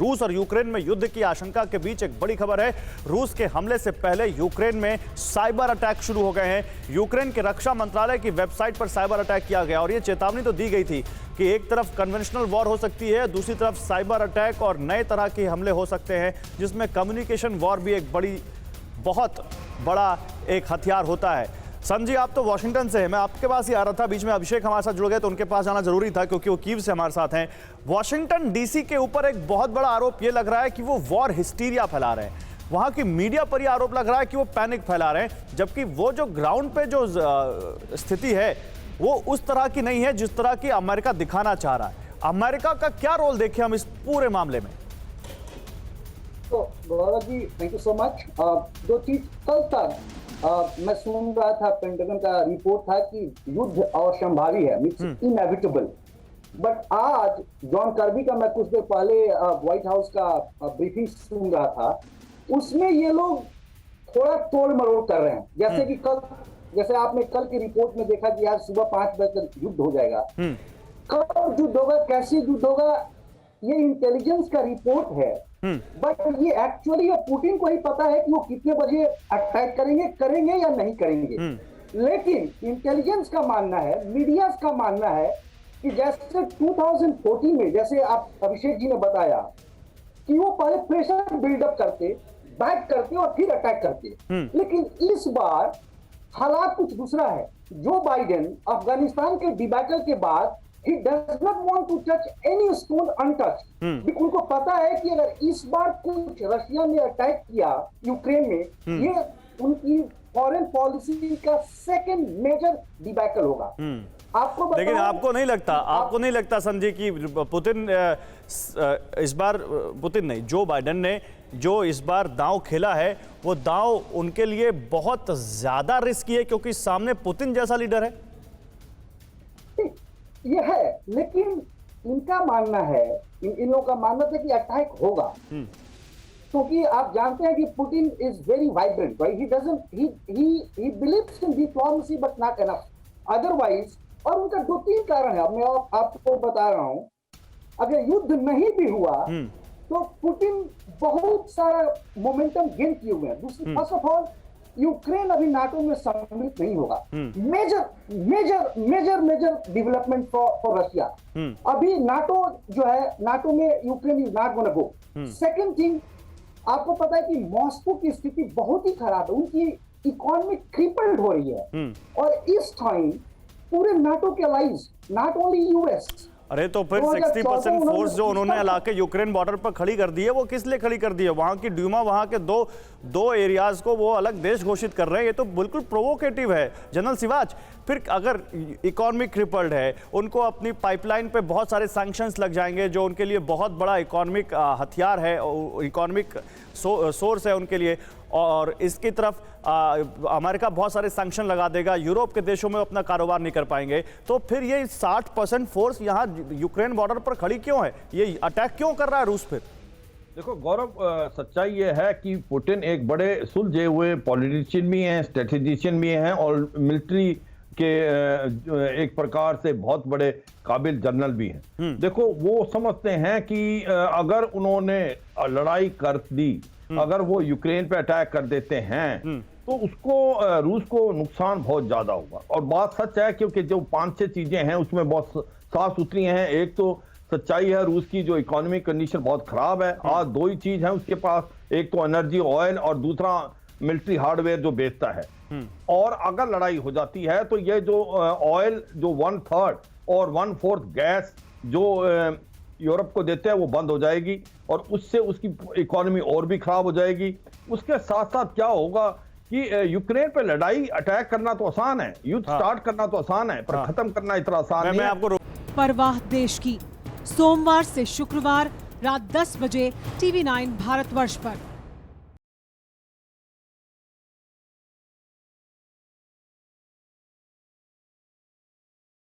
रूस और यूक्रेन में युद्ध की आशंका के बीच एक बड़ी खबर है। रूस के हमले से पहले यूक्रेन में साइबर अटैक शुरू हो गए हैं। यूक्रेन के रक्षा मंत्रालय की वेबसाइट पर साइबर अटैक किया गया और यह चेतावनी तो दी गई थी कि एक तरफ कन्वेंशनल वॉर हो सकती है, दूसरी तरफ साइबर अटैक और नए तरह के हमले हो सकते हैं, जिसमें कम्युनिकेशन वॉर भी एक बहुत बड़ा एक हथियार होता है। संजय, आप तो वॉशिंगटन से हैं, मैं आपके पास ही आ रहा था, बीच में अभिषेक हमारे साथ जुड़ गए तो उनके पास जाना जरूरी था क्योंकि वो कीव से हमारे साथ हैं। वॉशिंगटन डीसी के ऊपर एक बहुत बड़ा आरोप ये लग रहा है कि वो वॉर हिस्टीरिया फैला रहे हैं। वहां की मीडिया पर यह आरोप लग रहा है कि वो पैनिक फैला रहे हैं, जबकि वो जो ग्राउंड पे जो स्थिति है वो उस तरह की नहीं है जिस तरह की अमेरिका दिखाना चाह रहा है। अमेरिका का क्या रोल देखें हम इस पूरे मामले में? तो Gaurav ji, thank you so much. दो चीज, कल तक मैं सुन रहा था, पेंटागन का रिपोर्ट था कि युद्ध असंभावी है, मींस इनएविटेबल। बट आज जॉन कर्बी का मैं कुछ देर पहले व्हाइट हाउस का ब्रीफिंग सुन रहा था, उसमें ये लोग थोड़ा तोड़ मरोड़ कर रहे हैं। जैसे कि कल, जैसे आपने कल की रिपोर्ट में देखा कि आज सुबह 5 बजे तक युद्ध हो जाएगा। कब युद्ध होगा, कैसे युद्ध होगा, ये इंटेलिजेंस का रिपोर्ट है। बट ये एक्चुअली पुतिन को ही पता है कि वो कितने बजे अटैक करेंगे या नहीं करेंगे। लेकिन इंटेलिजेंस का मानना है, मीडिया का मानना है कि जैसे 2014 में, जैसे आप अभिषेक जी ने बताया कि वो पहले प्रेशर बिल्डअप करते, बैक करते और फिर अटैक करते। लेकिन इस बार हालात कुछ दूसरा है। जो बाइडेन अफगानिस्तान के डिबैकल के बाद he does not want to touch any stone untouched। उनको पता है कि अगर इस बार कुछ रशिया ने अटैक किया यूक्रेन में, ये उनकी फॉरेन पॉलिसी का सेकंड मेजर डिबैकल होगा। आपको लेकिन आपको नहीं लगता संजय कि पुतिन इस बार, पुतिन नहीं, जो बाइडेन ने जो इस बार दांव खेला है वो दांव उनके लिए बहुत ज्यादा रिस्की है क्योंकि सामने पुतिन जैसा लीडर है? ये है, लेकिन इनका मानना है, इन लोगों का मानना है कि अटैक होगा, क्योंकि आप जानते हैं कि Putin is very vibrant, right? He believes in diplomacy but not enough otherwise. और उनका 2-3 कारण है, मैं आपको बता रहा हूं। अगर युद्ध नहीं भी हुआ तो पुतिन बहुत सारा मोमेंटम गेन किए हुए हैं। दूसरी, फर्स्ट ऑफ ऑल, यूक्रेन अभी नाटो में सम्मिलित नहीं होगा। Major development for Russia. अभी नाटो जो है, नाटो में Ukraine is not gonna go. Second thing, आपको पता है कि मॉस्को की स्थिति बहुत ही खराब है, उनकी इकोनॉमी क्रिपल्ड हो रही है। और इस टाइम पूरे नाटो के अलाइज, नॉट ओनली यूएस। अरे तो फिर 60% फोर्स जो उन्होंने इलाके यूक्रेन बॉर्डर पर खड़ी कर दी है, वो किस लिए खड़ी कर दी है? वहां की ड्यूमा, वहां के दो एरियाज को वो अलग देश घोषित कर रहे हैं। ये तो बिल्कुल प्रोवोकेटिव है जनरल सिवाच। फिर अगर इकोनॉमी क्रिपल्ड है, उनको अपनी पाइपलाइन पे बहुत सारे सैंक्शंस लग जाएंगे जो उनके लिए बहुत बड़ा इकोनॉमिक हथियार है, इकोनॉमिक सोर्स है उनके लिए। और इसकी तरफ अमेरिका बहुत सारे सैंक्शन लगा देगा, यूरोप के देशों में अपना कारोबार नहीं कर पाएंगे। तो फिर ये 60% फोर्स यहाँ यूक्रेन बॉर्डर पर खड़ी क्यों है? ये अटैक क्यों कर रहा है रूस? फिर देखो गौरव, सच्चाई ये है कि पुतिन एक बड़े सुलझे हुए पॉलिटिशियन भी हैं, स्ट्रेटेजिशियन भी हैं और मिलिट्री के एक प्रकार से बहुत बड़े काबिल जनरल भी हैं। देखो, वो समझते हैं कि अगर उन्होंने लड़ाई कर दी, अगर वो यूक्रेन पे अटैक कर देते हैं तो उसको रूस को नुकसान बहुत ज्यादा होगा। और बात सच है, क्योंकि जो 5-6 चीजें हैं उसमें बहुत साफ सुथरी हैं। एक तो सच्चाई है, रूस की जो इकोनॉमिक कंडीशन बहुत खराब है। आज 2 ही चीज है उसके पास, एक तो एनर्जी ऑयल और दूसरा मिलिट्री हार्डवेयर जो बेचता है। और अगर लड़ाई हो जाती है तो ये जो ऑयल जो 1/3 और 1/4 गैस जो यूरोप को देते हैं वो बंद हो जाएगी और उससे उसकी इकोनॉमी और भी खराब हो जाएगी। उसके साथ साथ क्या होगा कि यूक्रेन पे लड़ाई, अटैक करना तो आसान है, युद्ध स्टार्ट करना तो आसान है, पर खत्म करना इतना आसान नहीं है। परवाह देश की, सोमवार से शुक्रवार रात 10 बजे TV9 भारतवर्ष पर।